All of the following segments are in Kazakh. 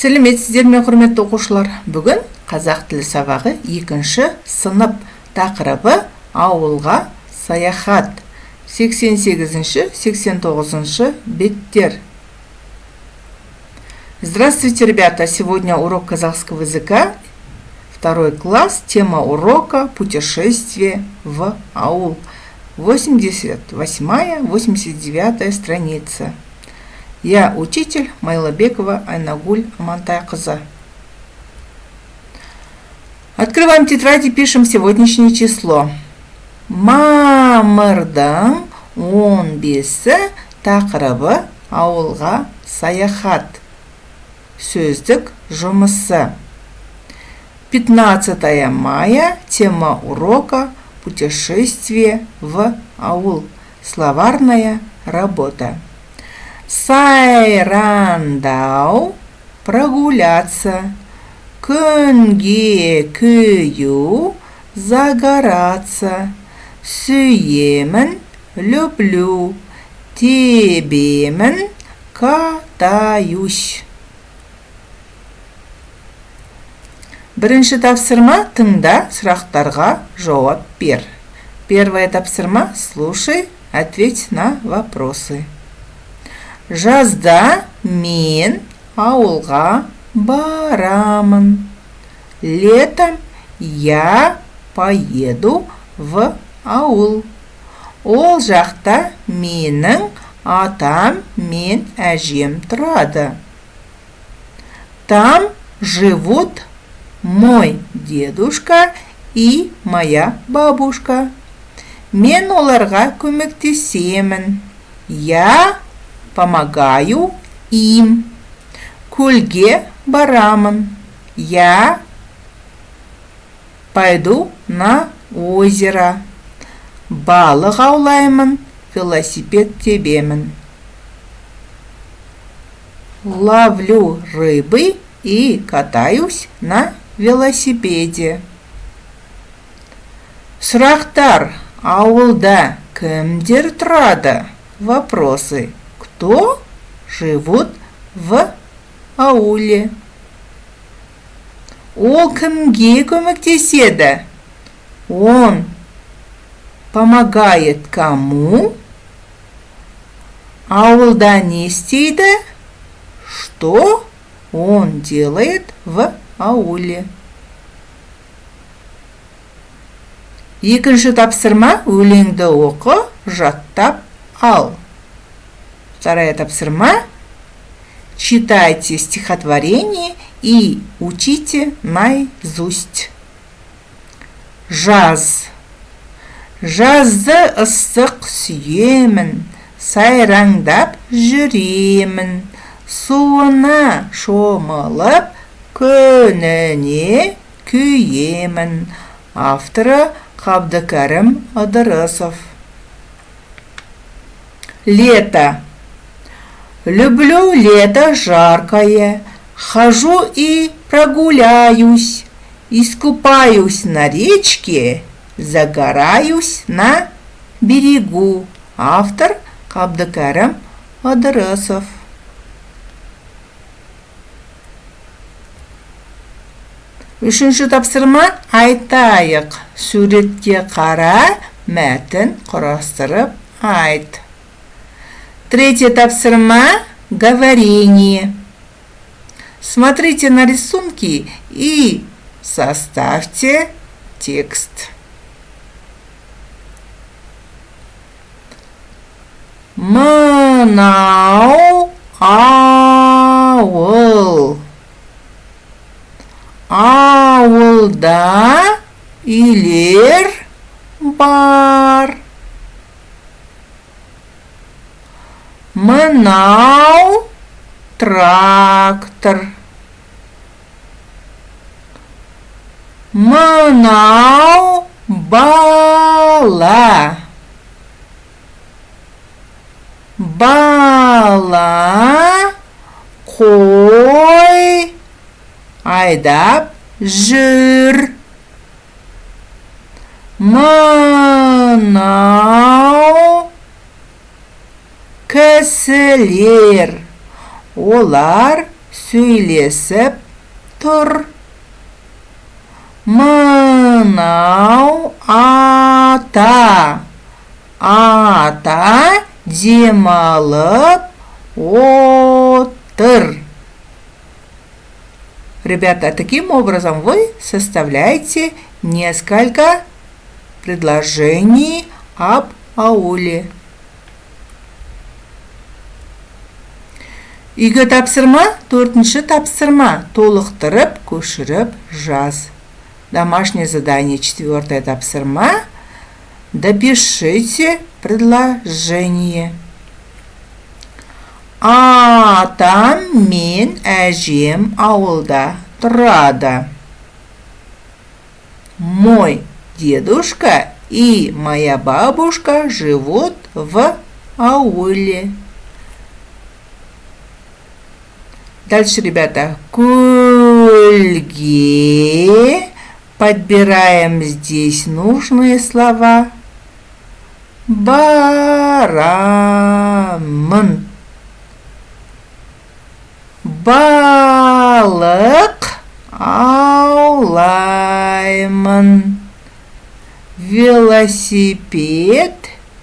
Сәлеметсіздер ме, құрметті оқушылар? Бүгін қазақ тілі сабағы 2-ші сынып тақырыбы ауылға саяхат. 88-ші, 89-ші беттер. Здравствуйте, ребята! Сегодня урок казахского языка, 2 класс, тема урока «Путешествие в аул». 88-я, 89-я страница. Я учитель Майлабекова Айнагуль Амантайқызы. Открываем тетрадь и пишем сегодняшнее число. Мамырдың 15-сі тақырыбы ауылға саяхат. Сөздік жұмысы. 15 мая, тема урока «Путешествие в аул». Словарная работа. Сайрандау – прогуляться. Күнге күю – загораться. Сүйемін – люблю. Тебемін – катаюсь. Бірінші тапсырма – тыңда, сұрақтарға жауап бер. Первое тапсырма – слушай, ответь на вопросы. Жазда мен ауылға барамын. Летом я поеду в аул. Ол жақта менің атам мен әжем тұрады. Там живут мой дедушка и моя бабушка. Мен оларға көмектесемін. Я помогаю им. Көлге барамын. Я пойду на озеро. Балық аулаймын. Велосипед тебемін. Ловлю рыбы и катаюсь на велосипеде. Сұрақтар: ауылда кімдер тұрады? Вопросы. Кто живут в ауле? Ол кімге көмектеседі? Он помогает кому? Ауылда не істейді? Что он делает в ауле? Екінші тапсырма: өлеңді оқы, жаттап ал. Вторая тапсырма: читайте стихотворение и учите наизусть. Жаз. Жазды ыстық сүйемін, сайраңдап жүремін. Суына шомылып, күніне күйемін. Авторы Қабдыкәрім Ыдырысов. Лето. Люблю лето жаркое, хожу и прогуляюсь, искупаюсь на речке, загораюсь на берегу. Автор Қабдыкәрім Ыдырысов. Үшінші тапсырма: айтайық. Суретке қара, мәтін құрастырып айт. Третье тапсырма – говорение. Смотрите на рисунки и составьте текст. Мынау ауыл. Ауылда үйлер бар. Мынау трактор. Мынау бала. Бала қой айдап жүр. Мынау кісілер. Олар сөйлесіп тұр. Мынау ата. Ата демалып отыр. Ребята, таким образом вы составляете несколько предложений об ауле. Үйге тапсырма, 4-ші тапсырма. Толықтырып, көшіріп жаз. Домашнее задание, 4-я тапсырма. Допишите предложение. Атам мен әжем ауылда тұрады. Мой дедушка и моя бабушка живут в ауле. Дальше, ребята, көлге. Подбираем здесь нужные слова. Барамын. Балық аулаймын. Велосипед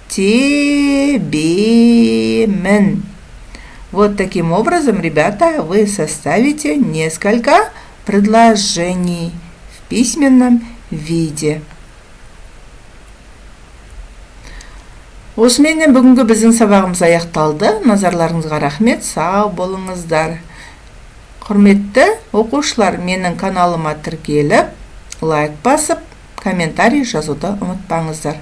тебемін. Вот таким образом, ребята, вы составите несколько предложений в письменном виде. Осыменен бүгінгі біздің сабағымыз аяқталды. Назарларыңызға рахмет, сау болыңыздар. Құрметті оқушылар, менің каналыма тіркеліп, лайк басып, комментарий жазуды ұмытпаңыздар.